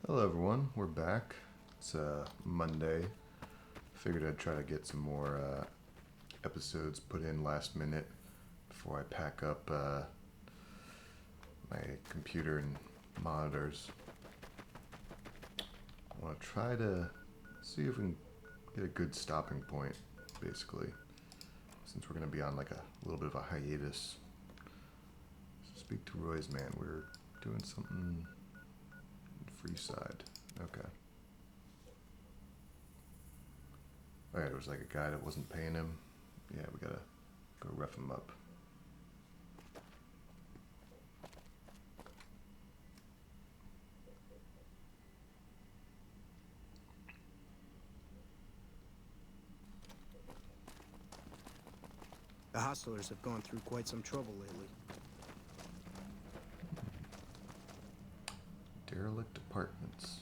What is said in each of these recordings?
Hello everyone, we're back. It's Monday. Figured I'd try to get some more episodes put in last minute before I pack up my computer and monitors. I want to try to see if we can get a good stopping point, basically, since we're going to be on like a little bit of a hiatus. Speak to Roy's man. We're doing something Freeside. Okay. Alright, it was like a guy that wasn't paying him. Yeah, we gotta go rough him up. The hostlers have gone through quite some trouble lately. Derelict apartments.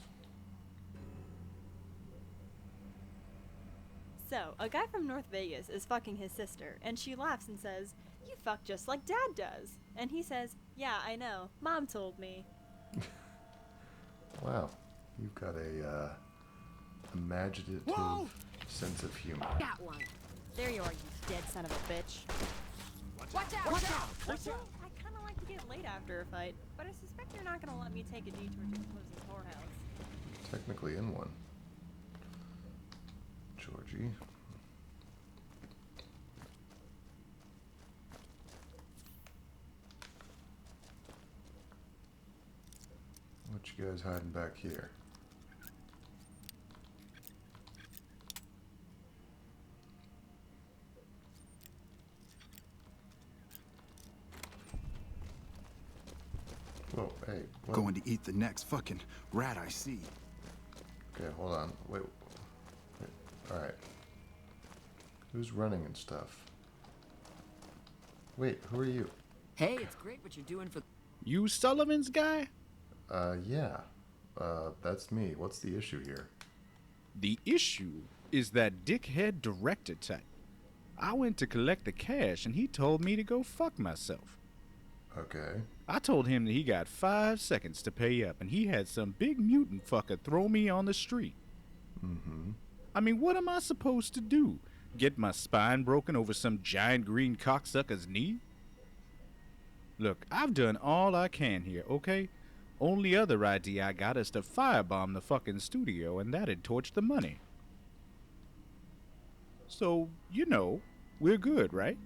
So, a guy from North Vegas is fucking his sister, and she laughs and says, "You fuck just like Dad does." And he says, "Yeah, I know. Mom told me." Wow, you've got a imaginative Whoa! sense of humor. Got one. There you are, you dead son of a bitch. Watch out! Watch out! Watch Well, out! I kinda like to get laid after a fight, but I suspect you're not gonna let me take a detour to the closest whorehouse. Technically in one. Georgie. What you guys hiding back here? Whoa, hey, what? Going to eat the next fucking rat I see. Okay, hold on. Wait. Alright. Who's running and stuff? Wait, who are you? Hey, it's great what you're doing for. You Sullivan's guy? Yeah. That's me. What's the issue here? The issue is that dickhead director type. I went to collect the cash and he told me to go fuck myself. Okay. I told him that he got 5 seconds to pay up and he had some big mutant fucker throw me on the street. Mm-hmm. I mean, what am I supposed to do? Get my spine broken over some giant green cocksucker's knee? Look, I've done all I can here, okay? Only other idea I got is to firebomb the fucking studio and that'd torch the money. So, you know, we're good, right?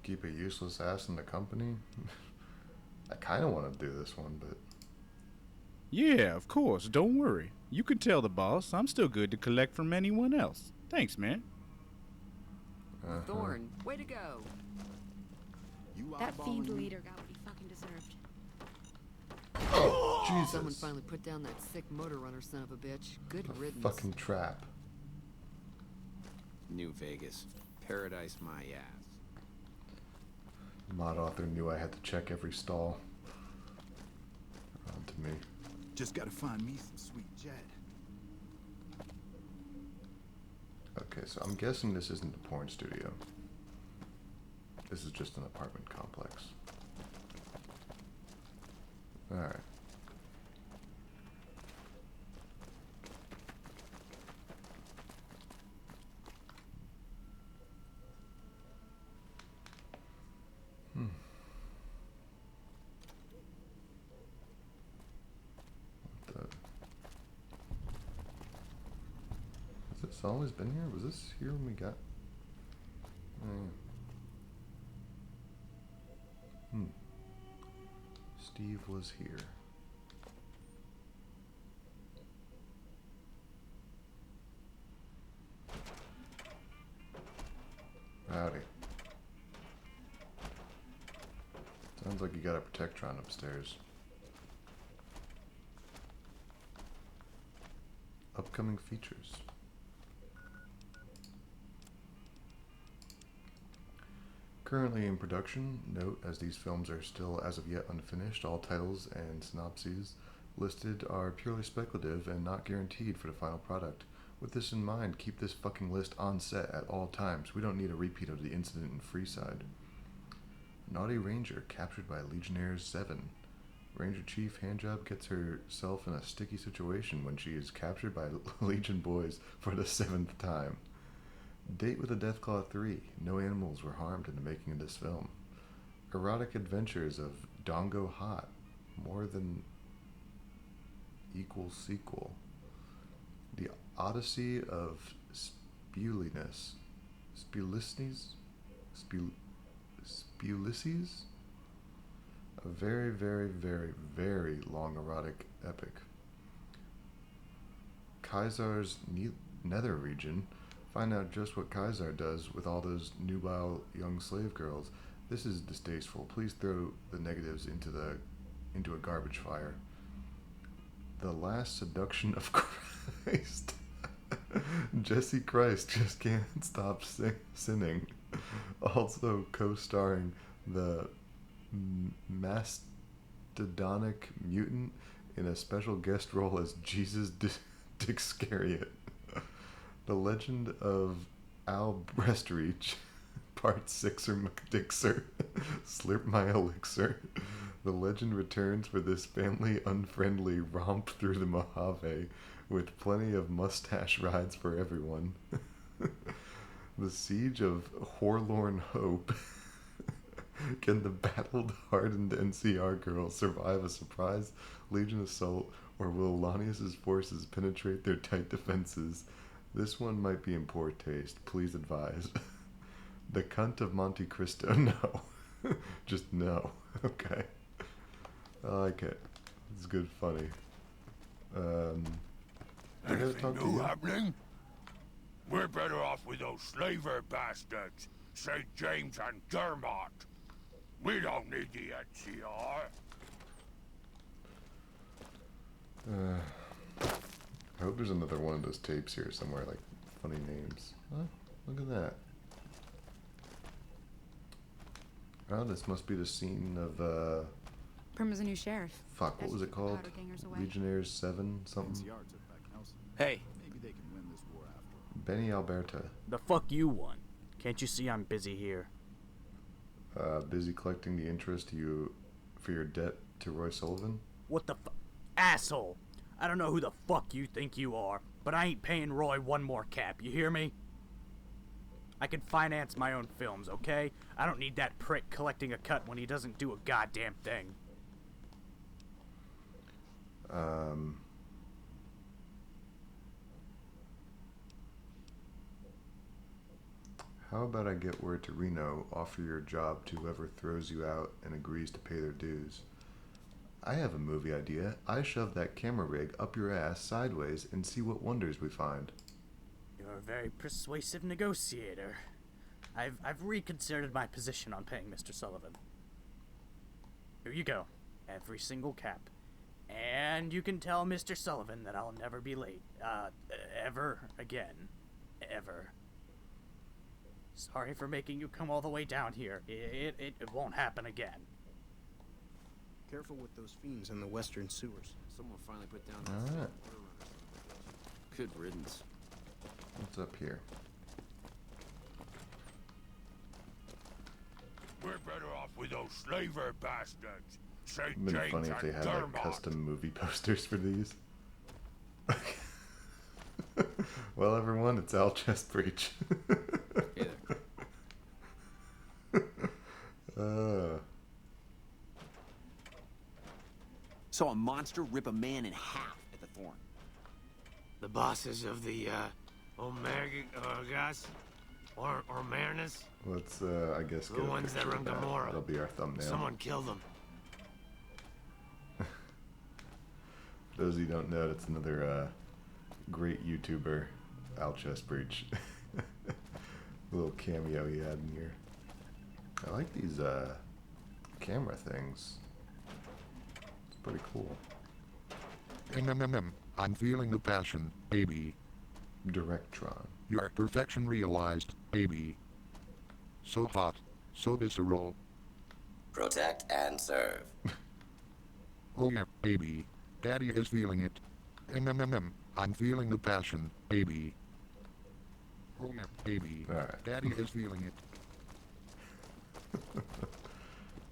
Keep a useless ass in the company? I kind of want to do this one, but... Yeah, of course, don't worry. You can tell the boss I'm still good to collect from anyone else. Thanks, man. Thorn, way to go. You That fiend eyeballing me? leader got what he fucking deserved. Oh, Jesus! Someone finally put down that sick motor runner son of a bitch. Good A riddance. fucking trap. New Vegas. Paradise my ass. Mod author knew I had to check every stall. On to me. Just gotta find me some sweet Jed. Okay, so I'm guessing this isn't a porn studio. This is just an apartment complex. Alright. What the... Has this always been here? Was this here when we got... Oh, yeah. Steve was here. Howdy. Sounds like you got a Protectron upstairs. Upcoming features. Currently in production, note as these films are still as of yet unfinished, all titles and synopses listed are purely speculative and not guaranteed for the final product. With this in mind, keep this fucking list on set at all times. We don't need a repeat of the incident in Freeside. Naughty Ranger captured by Legionnaires 7. Ranger Chief Handjob gets herself in a sticky situation when she is captured by Legion boys for the 7th time. Date with a Deathclaw 3. No animals were harmed in the making of this film. Erotic adventures of Dongo Hot. More than equal sequel. The Odyssey of Spuliness. Spulysses? A very, very, very, very long erotic epic. Kaisar's nether region. Find out just what Kaisar does with all those nubile young slave girls. This is distasteful. Please throw the negatives into a garbage fire. The Last Seduction of Christ. Jesse Christ just can't stop sinning. Also co-starring the Mastodonic Mutant in a special guest role as Jesus Dixcariot. The Legend of Al Breastreach, Part 6er McDixer, Slurp My Elixir. The legend returns for this family-unfriendly romp through the Mojave with plenty of mustache rides for everyone. The Siege of Forlorn Hope. Can the battle-hardened NCR girls survive a surprise Legion assault, or will Lanius' forces penetrate their tight defenses? This one might be in poor taste. Please advise. The Cunt of Monte Cristo. No. Just no. Okay. I like it. It's good funny. I gotta talk to you. Happening? We're better off with those slaver bastards, St. James and Dermot. We don't need the NCR. I hope there's another one of those tapes here somewhere, like funny names. Oh, look at that. Oh, this must be the scene of, Prima's a new sheriff. fuck, what was it called? Powder gangers away. Legionnaires 7 something? NCR took back Nelson. Hey, Maybe they can win this war after. Benny Alberta. the fuck you want? Can't you see I'm busy here? Busy collecting the interest for your debt to Roy Sullivan? What the asshole! I don't know who the fuck you think you are, but I ain't paying Roy one more cap, you hear me? I can finance my own films, okay? I don't need that prick collecting a cut when he doesn't do a goddamn thing. How about I get word to Reno, offer your job to whoever throws you out and agrees to pay their dues? I have a movie idea. I shove that camera rig up your ass sideways and see what wonders we find. You're a very persuasive negotiator. I've reconsidered my position on paying Mr. Sullivan. Here you go. Every single cap. And you can tell Mr. Sullivan that I'll never be late. Ever again. Ever. Sorry for making you come all the way down here. It won't happen again. Careful with those fiends in the western sewers. Someone finally put down that Alright. motor runner. Good riddance. What's up here? We're better off with those slaver bastards, St. It'd been James funny if they and had like Dermot. custom movie posters for these. Well, everyone, it's Al Chestbreach. Hey there. Saw a monster rip a man in half at the Thorn. The bosses of the, Omegas? Or Marinus? Let's, I guess, The get a ones that picture run of that. Gamora. That'll be our thumbnail. Someone killed them. For those of you who don't know, that's another great YouTuber, Al Chestbreach. The little cameo he had in here. I like these camera things. It's pretty cool. I'm feeling the passion, baby. Directron. Your perfection realized, baby. So hot, so visceral. Protect and serve. Oh yeah, baby. Daddy is feeling it. I'm feeling the passion, baby. Oh yeah, baby. Alright. Daddy is feeling it.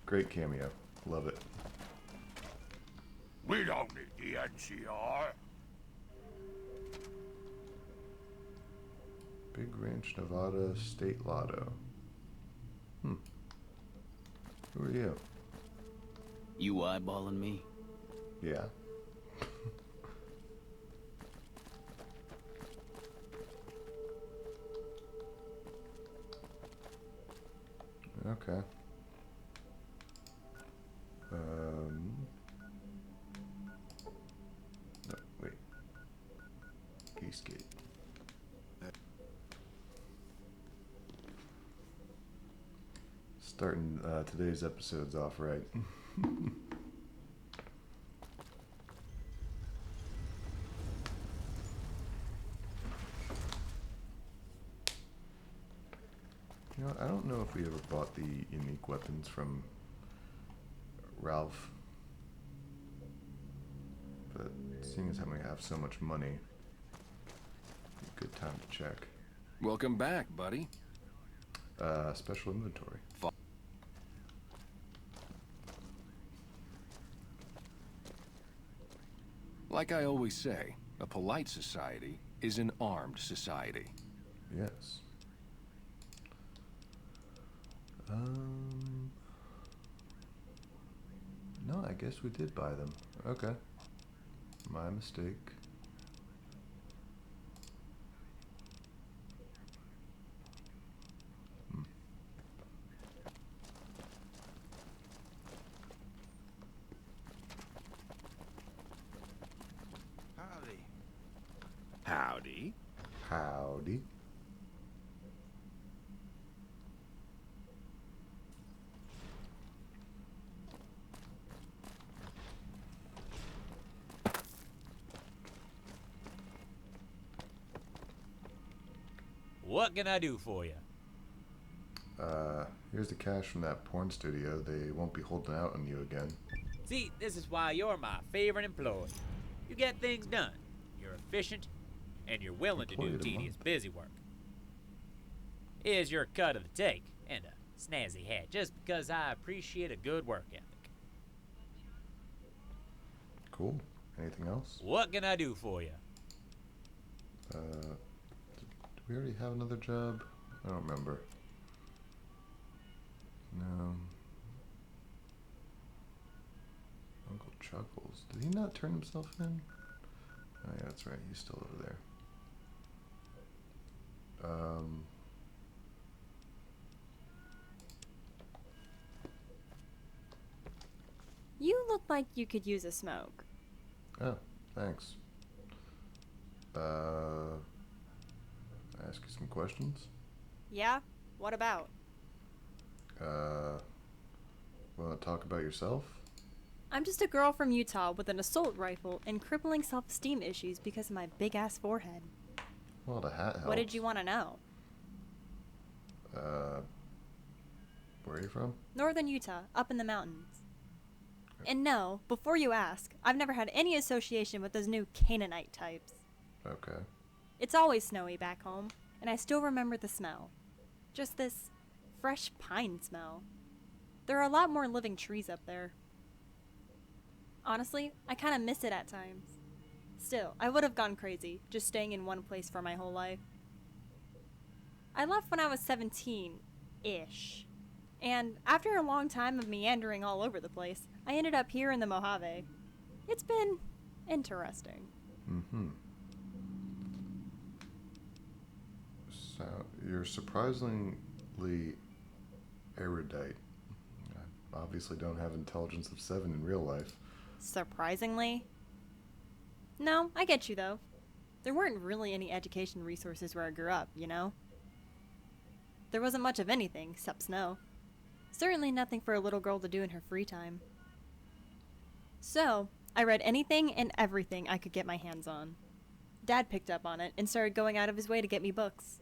Great cameo. Love it. We don't need the NCR. Big Ranch, Nevada State Lotto. Who are you? You eyeballing me? Yeah. Okay. No, wait. Eastgate. Starting today's episodes off right. You know, I don't know if we ever bought the unique weapons from Ralph. But seeing as how we have so much money, a good time to check. Welcome back, buddy. Special inventory. Like I always say, a polite society is an armed society. Yes. No, I guess we did buy them. Okay. My mistake. Howdy. Howdy. Howdy. What can I do for you? Here's the cash from that porn studio. They won't be holding out on you again. See, this is why you're my favorite employee. You get things done. You're efficient, and you're willing to do Employee of the tedious month. busy work. Here's your cut of the take, and a snazzy hat, just because I appreciate a good work ethic. Cool. Anything else? What can I do for you? Do we already have another job? I don't remember. No. Uncle Chuckles. Did he not turn himself in? Oh yeah, that's right. He's still over there. You look like you could use a smoke. Oh, thanks. Ask you some questions? Yeah? What about? Want to talk about yourself? I'm just a girl from Utah with an assault rifle and crippling self-esteem issues because of my big-ass forehead. Well, the hat helps. What did you want to know? Where are you from? Northern Utah, up in the mountains. And no, before you ask, I've never had any association with those new Canaanite types. Okay. It's always snowy back home, and I still remember the smell. Just this fresh pine smell. There are a lot more living trees up there. Honestly, I kind of miss it at times. Still, I would have gone crazy, just staying in one place for my whole life. I left when I was 17-ish. And after a long time of meandering all over the place, I ended up here in the Mojave. It's been interesting. Mm-hmm. So, you're surprisingly erudite. I obviously don't have intelligence of 7 in real life. Surprisingly? No, I get you though. There weren't really any education resources where I grew up, you know? There wasn't much of anything except snow. Certainly nothing for a little girl to do in her free time. So, I read anything and everything I could get my hands on. Dad picked up on it and started going out of his way to get me books.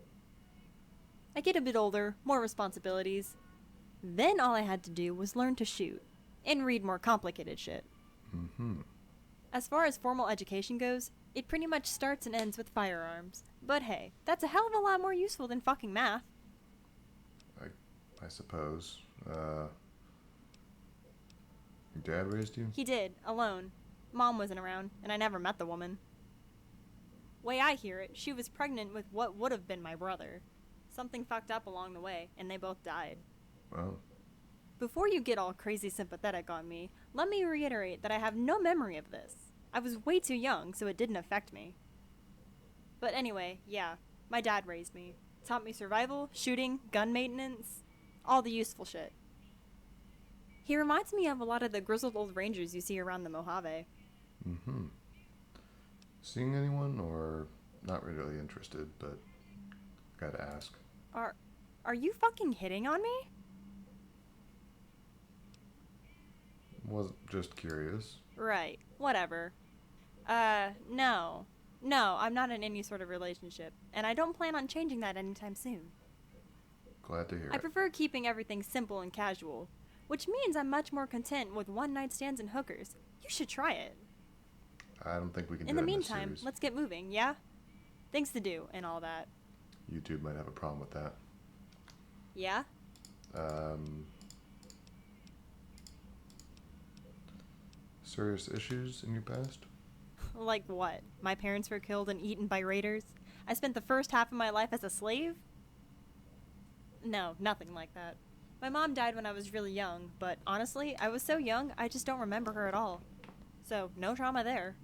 I get a bit older, more responsibilities. Then all I had to do was learn to shoot and read more complicated shit. Mm-hmm. As far as formal education goes, It pretty much starts and ends with firearms. But hey, that's a hell of a lot more useful than fucking math. I suppose. Your dad raised you? He did, alone. Mom wasn't around, and I never met the woman. Way I hear it, she was pregnant with what would have been my brother. Something fucked up along the way, and they both died. Well, Before you get all crazy sympathetic on me, let me reiterate that I have no memory of this. I was way too young, so it didn't affect me. But anyway, yeah, my dad raised me. Taught me survival, shooting, gun maintenance, all the useful shit. He reminds me of a lot of the grizzled old rangers you see around the Mojave. mm-hmm. Seeing anyone, or not really interested, but gotta ask. Are you fucking hitting on me? Was just curious. Right, whatever. No. No, I'm not in any sort of relationship, and I don't plan on changing that anytime soon. Glad to hear I it. prefer keeping everything simple and casual, which means I'm much more content with one-night stands and hookers. You should try it. I don't think we can In do the it in this meantime, series. let's get moving, yeah? Things to do and all that. YouTube might have a problem with that. Yeah? Serious issues in your past? Like what? My parents were killed and eaten by raiders? I spent the first half of my life as a slave? No, nothing like that. My mom died when I was really young, but honestly, I was so young, I just don't remember her at all. So, no trauma there.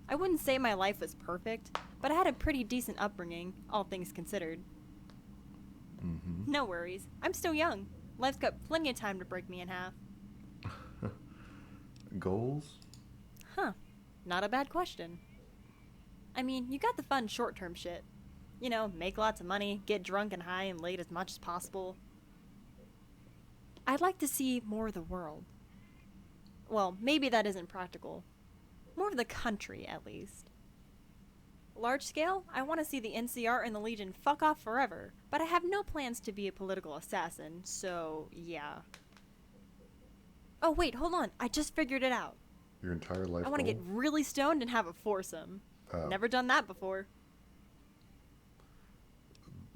I wouldn't say my life was perfect, but I had a pretty decent upbringing, all things considered. Mm-hmm. No worries. I'm still young. Life's got plenty of time to break me in half. Goals? Huh. Not a bad question. I mean, you got the fun short-term shit. You know, make lots of money, get drunk and high and late as much as possible. I'd like to see more of the world. Well, maybe that isn't practical. More of the country, at least. Large scale, I want to see the NCR and the Legion fuck off forever, but I have no plans to be a political assassin, so yeah. Oh wait, hold on, I just figured it out. Your entire life I want to goal? get really stoned and have a foursome. Never done that before.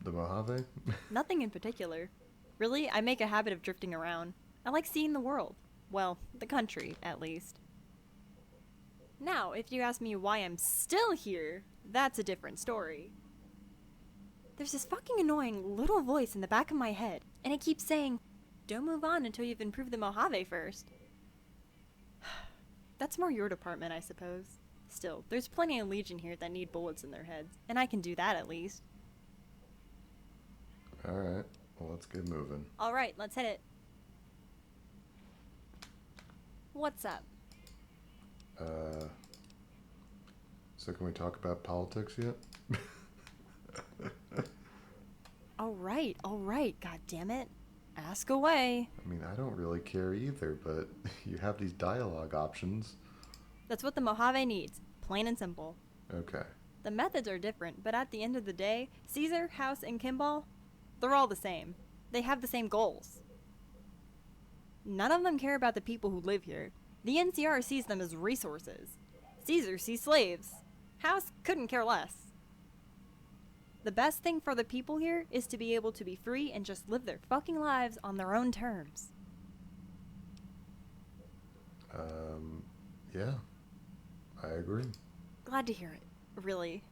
The Mojave? Nothing in particular. Really, I make a habit of drifting around. I like seeing the world. Well, the country, at least. Now, if you ask me why I'm still here, that's a different story. There's this fucking annoying little voice in the back of my head, and it keeps saying, don't move on until you've improved the Mojave first. That's more your department, I suppose. Still, there's plenty of Legion here that need bullets in their heads, and I can do that at least. Alright, well, let's get moving. Alright, let's hit it. What's up? So can we talk about politics yet? Alright, god damn it. Ask away. I mean, I don't really care either, but you have these dialogue options. That's what the Mojave needs, plain and simple. Okay. The methods are different, but at the end of the day, Caesar, House, and Kimball, they're all the same. They have the same goals. None of them care about the people who live here. The NCR sees them as resources. Caesar sees slaves. House couldn't care less. The best thing for the people here is to be able to be free and just live their fucking lives on their own terms. Yeah. I agree. Glad to hear it. Really.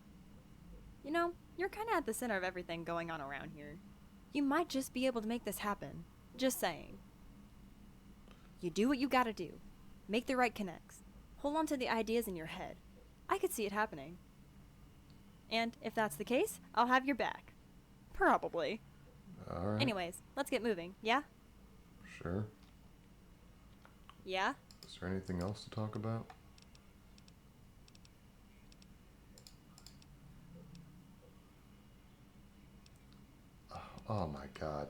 You know, you're kinda at the center of everything going on around here. You might just be able to make this happen. Just saying. You do what you gotta do. Make the right connects. Hold on to the ideas in your head. I could see it happening. And if that's the case, I'll have your back. Probably. Alright. Anyways, let's get moving, yeah? Sure. Yeah? Is there anything else to talk about? Oh my god.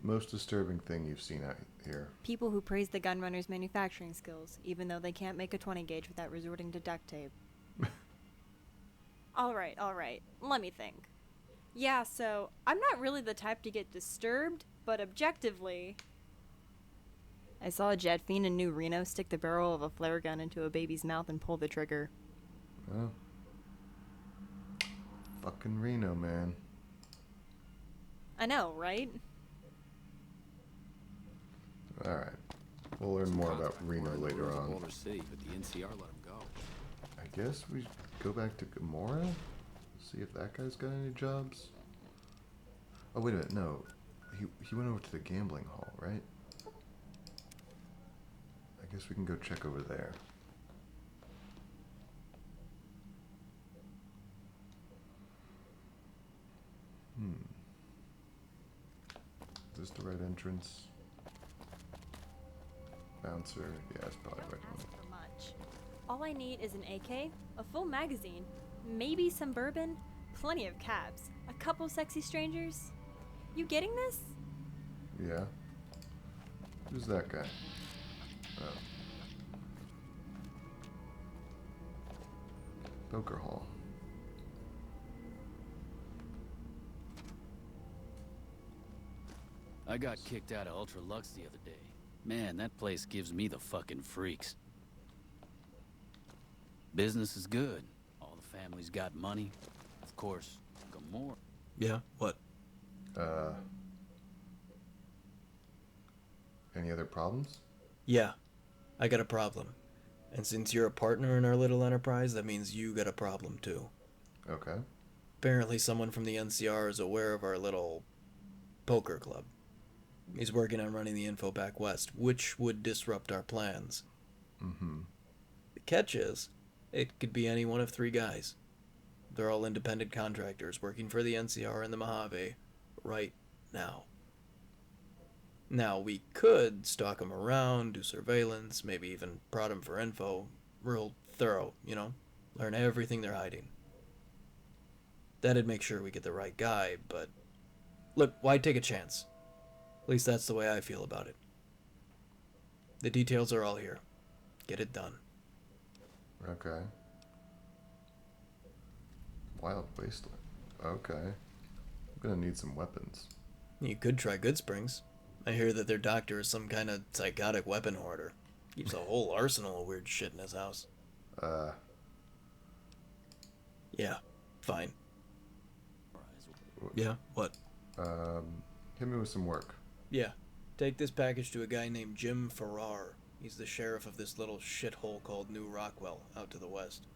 Most disturbing thing you've seen out here. People who praise the gunrunner's manufacturing skills, even though they can't make a 20 gauge without resorting to duct tape. Alright. Let me think. Yeah, so, I'm not really the type to get disturbed, but objectively, I saw a jet fiend in New Reno stick the barrel of a flare gun into a baby's mouth and pull the trigger. Oh. Fucking Reno, man. I know, right? Alright. We'll learn more about Reno later on. Boulder City, but the NCR let him go. I guess we go back to Gamora? See if that guy's got any jobs? Oh, wait a minute, no. He went over to the gambling hall, right? I guess we can go check over there. Is this the right entrance? Bouncer, yeah, it's probably right. Don't ask for much. All I need is an AK, a full magazine, maybe some bourbon, plenty of cabs, a couple sexy strangers. You getting this? Yeah. Who's that guy? Oh. Poker hall. I got kicked out of Ultra Lux the other day. Man, that place gives me the fucking freaks. Business is good. All the family's got money. Of course, Gamora. Yeah, what? Any other problems? Yeah, I got a problem. And since you're a partner in our little enterprise, that means you got a problem too. Okay. Apparently someone from the NCR is aware of our little poker club. He's working on running the info back west, which would disrupt our plans. Mm-hmm. The catch is, it could be any one of three guys. They're all independent contractors working for the NCR and the Mojave right now. Now, we could stalk them around, do surveillance, maybe even prod them for info. Real thorough, you know? Learn everything they're hiding. That'd make sure we get the right guy, but... Look, why take a chance? At least that's the way I feel about it. The details are all here. Get it done. Okay. Wild Wasteland. Okay. I'm gonna need some weapons. You could try Good Springs. I hear that their doctor is some kind of psychotic weapon hoarder. Keeps a whole arsenal of weird shit in his house. Yeah, fine. Yeah, what? Hit me with some work. Yeah, take this package to a guy named Jim Farrar. He's the sheriff of this little shithole called New Rockwell, out to the west.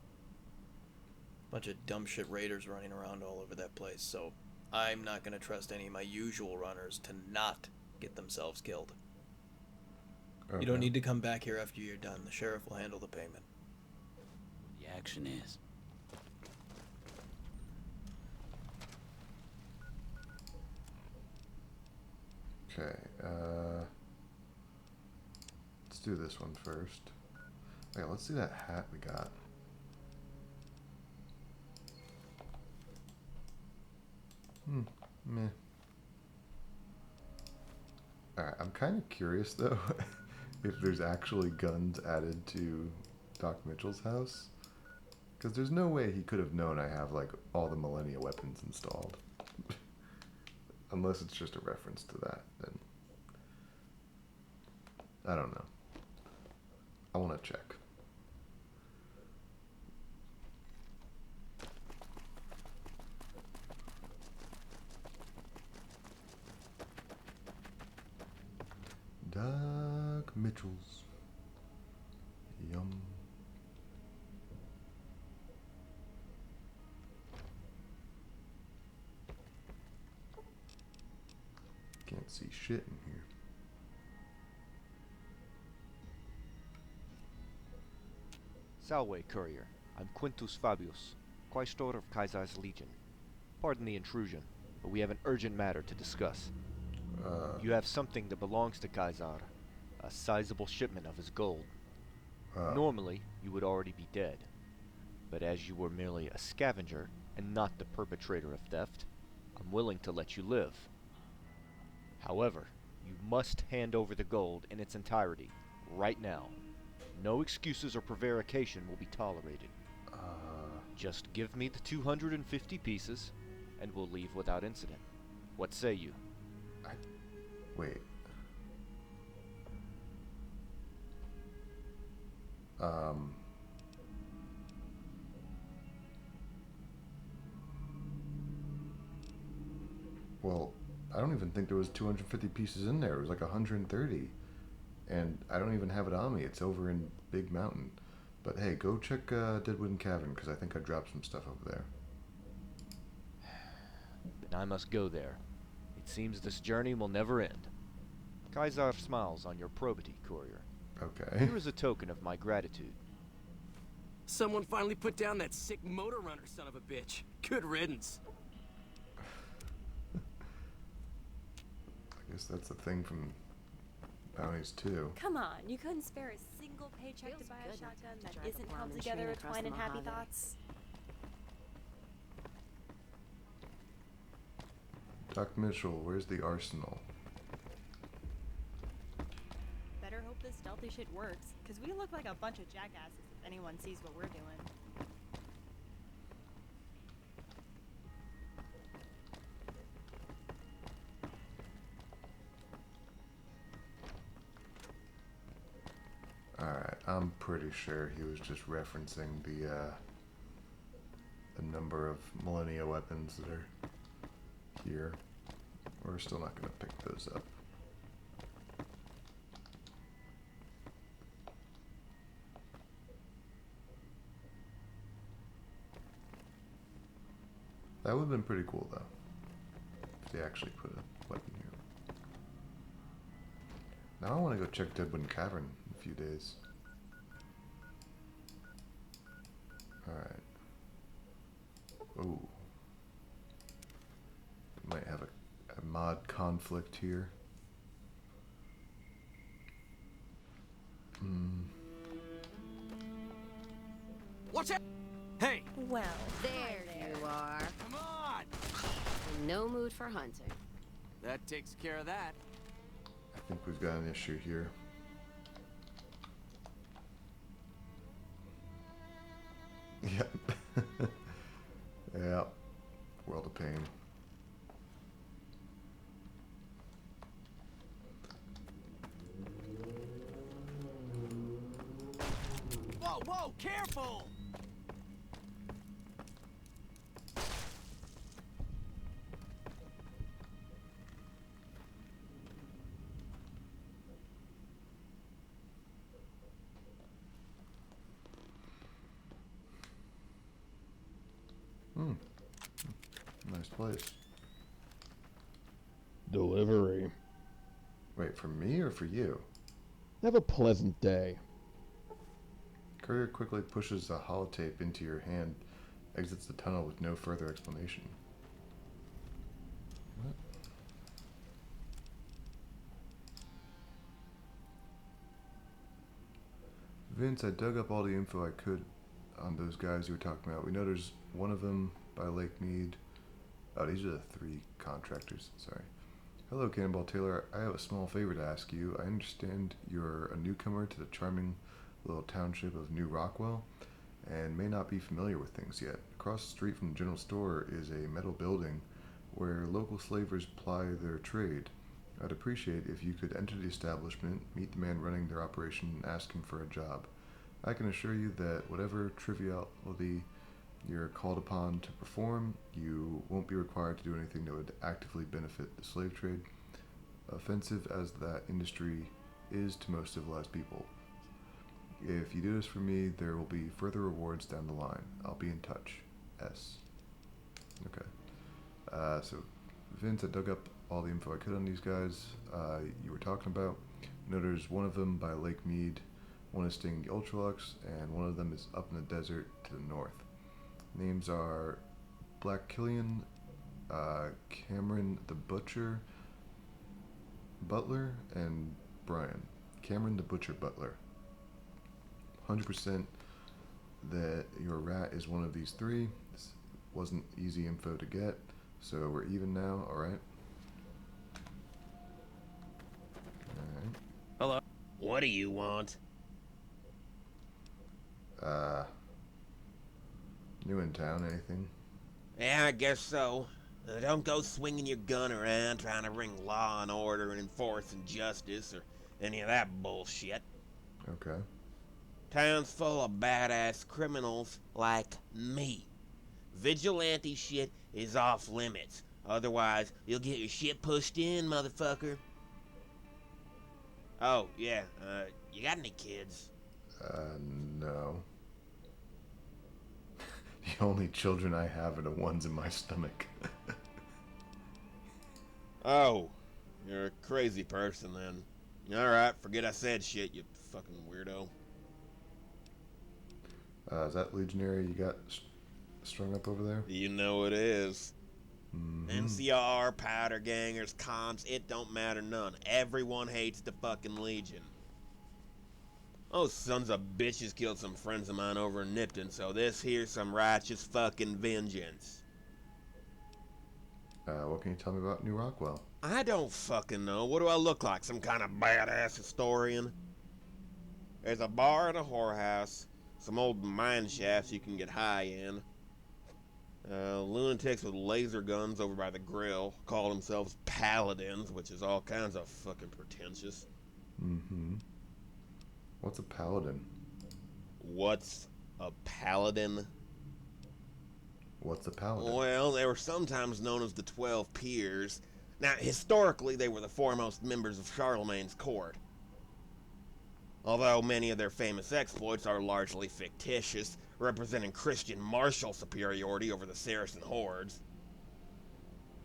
Bunch of dumb shit raiders running around all over that place, so I'm not gonna trust any of my usual runners to not get themselves killed. Okay. You don't need to come back here after you're done. The sheriff will handle the payment. The action is. Okay, let's do this one first. Okay, let's see that hat we got. Meh. Alright, I'm kind of curious though if there's actually guns added to Doc Mitchell's house. Because there's no way he could have known I have like all the Millennia weapons installed. Unless it's just a reference to that, then I don't know. I want to check. Doc Mitchell's. Yum. Can't see shit in here. Salve, courier. I'm Quintus Fabius, Quaestor of Caesar's Legion. Pardon the intrusion, but we have an urgent matter to discuss. You have something that belongs to Caesar, a sizable shipment of his gold. Normally, you would already be dead, but as you were merely a scavenger and not the perpetrator of theft, I'm willing to let you live. However, you must hand over the gold in its entirety, right now. No excuses or prevarication will be tolerated. Just give me the 250 pieces, and we'll leave without incident. What say you? Wait. Well, I don't even think there was 250 pieces in there. It was like 130. And I don't even have it on me. It's over in Big Mountain. But hey, go check Deadwood Cavern, because I think I dropped some stuff over there. Then I must go there. It seems this journey will never end. Kaisar smiles on your probity, courier. Okay. Here is a token of my gratitude. Someone finally put down that sick motor runner son of a bitch. Good riddance. I guess that's a thing from bounties too. Come on, you couldn't spare a single paycheck to buy a shotgun that isn't held together with twine and happy thoughts? Doc Mitchell, where's the arsenal? Better hope this stealthy shit works, because we look like a bunch of jackasses if anyone sees what we're doing. Alright, I'm pretty sure he was just referencing the number of Millennia weapons that are here. We're still not going to pick those up. That would have been pretty cool, though, if they actually put a weapon here. Now I want to go check Deadwood Cavern in a few days. Alright. Ooh. Might have a mod conflict here. Watch out! Hey! Well, There you are. Come on! In no mood for hunting. That takes care of that. I think we've got an issue here. Yep. Yeah. World of pain. Whoa, whoa, careful! Nice place. Delivery. Wait, for me or for you? Have a pleasant day. Courier quickly pushes the holotape into your hand, exits the tunnel with no further explanation. What? Vince, I dug up all the info I could on those guys you were talking about. We know there's one of them by Lake Mead. Oh, these are the 3 contractors. Sorry. Hello, Cannonball Taylor. I have a small favor to ask you. I understand you're a newcomer to the charming little township of New Rockwell and may not be familiar with things yet. Across the street from the general store is a metal building where local slavers ply their trade. I'd appreciate if you could enter the establishment, meet the man running their operation, and ask him for a job. I can assure you that whatever triviality you're called upon to perform, you won't be required to do anything that would actively benefit the slave trade, offensive as that industry is to most civilized people. If you do this for me, there will be further rewards down the line. I'll be in touch. S. Okay. So, Vince, I dug up all the info I could on these guys you were talking about. You know, there's one of them by Lake Mead, one is staying the Ultralux, and one of them is up in the desert to the north. Names are Black Killian, Cameron the Butcher Butler, and Brian. Cameron the Butcher Butler. 100% that your rat is one of these 3. This wasn't easy info to get, so we're even now, alright? Alright. Hello. What do you want? New in town, anything? Yeah, I guess so. Don't go swinging your gun around trying to bring law and order and enforcing justice or any of that bullshit. Okay. Town's full of badass criminals like me. Vigilante shit is off limits. Otherwise, you'll get your shit pushed in, motherfucker. Oh, yeah, you got any kids? No. The only children I have are the ones in my stomach. Oh, you're a crazy person then. Alright, forget I said shit, you fucking weirdo. Is that Legionary you got strung up over there? You know it is. Mm-hmm. NCR, powder gangers, cons, it don't matter none. Everyone hates the fucking Legion. Those sons of bitches killed some friends of mine over in Nipton, so this here's some righteous fucking vengeance. What can you tell me about New Rockwell? I don't fucking know. What do I look like? Some kind of badass historian? There's a bar and a whorehouse. Some old mine shafts you can get high in. Lunatics with laser guns over by the grill call themselves paladins, which is all kinds of fucking pretentious. Mm-hmm. What's a paladin? What's a paladin? What's a paladin? Well, they were sometimes known as the 12 Peers. Now, historically, they were the foremost members of Charlemagne's court. Although many of their famous exploits are largely fictitious, representing Christian martial superiority over the Saracen hordes.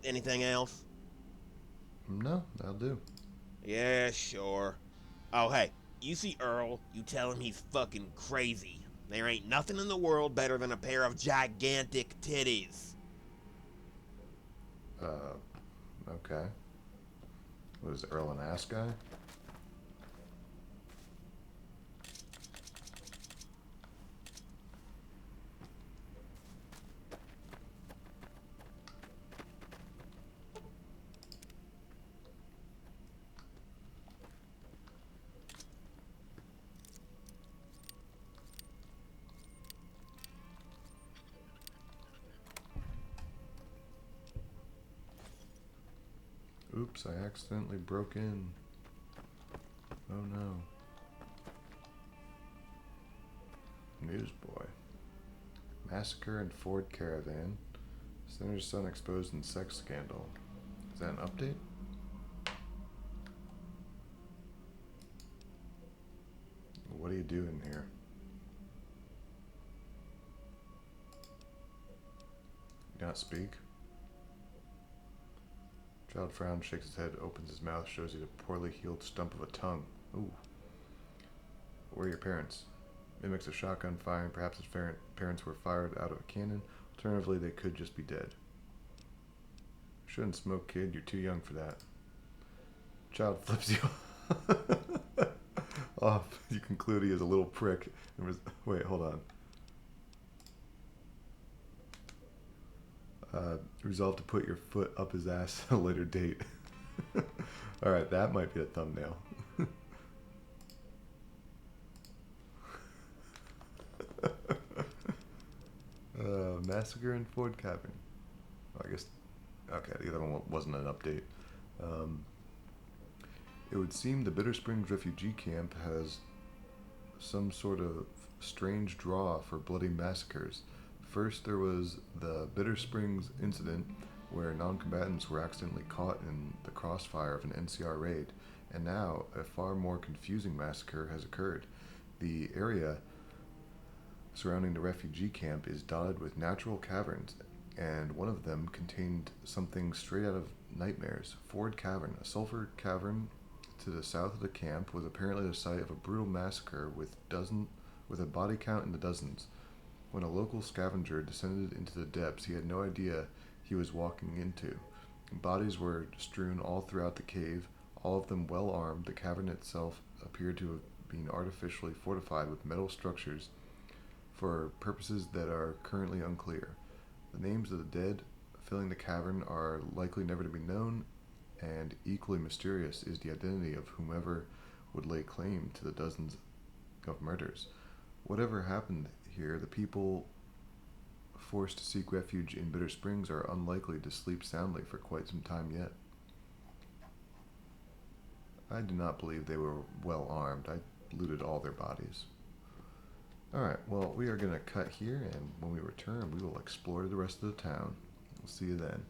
Anything else? No, that'll do. Yeah, sure. Oh, hey, you see Earl, you tell him he's fucking crazy. There ain't nothing in the world better than a pair of gigantic titties. Okay. What is Earl, an ass guy? Oops, I accidentally broke in. Oh no. Newsboy. Massacre in Ford Caravan. Senator's son exposed in sex scandal. Is that an update? What do you do in here? You not speak? Child frowns, shakes his head, opens his mouth, shows you the poorly healed stump of a tongue. Ooh. Where are your parents? Mimics a shotgun firing. Perhaps his parents were fired out of a cannon. Alternatively, they could just be dead. Shouldn't smoke, kid. You're too young for that. Child flips you off. You conclude he is a little prick. And wait, hold on. Resolve to put your foot up his ass at a later date. Alright, that might be a thumbnail. Massacre in Ford Cavern. I guess, okay, the other one wasn't an update. It would seem the Bitter Springs refugee camp has some sort of strange draw for bloody massacres. First, there was the Bitter Springs incident, where non-combatants were accidentally caught in the crossfire of an NCR raid, and now a far more confusing massacre has occurred. The area surrounding the refugee camp is dotted with natural caverns, and one of them contained something straight out of nightmares. Ford Cavern, a sulfur cavern to the south of the camp, was apparently the site of a brutal massacre with a body count in the dozens. When a local scavenger descended into the depths, he had no idea he was walking into. Bodies were strewn all throughout the cave, all of them well armed. The cavern itself appeared to have been artificially fortified with metal structures for purposes that are currently unclear. The names of the dead filling the cavern are likely never to be known, and equally mysterious is the identity of whomever would lay claim to the dozens of murders. Whatever happened here, the people forced to seek refuge in Bitter Springs are unlikely to sleep soundly for quite some time yet. I do not believe they were well armed. I looted all their bodies. Alright, well, we are going to cut here, and when we return, we will explore the rest of the town. We'll see you then.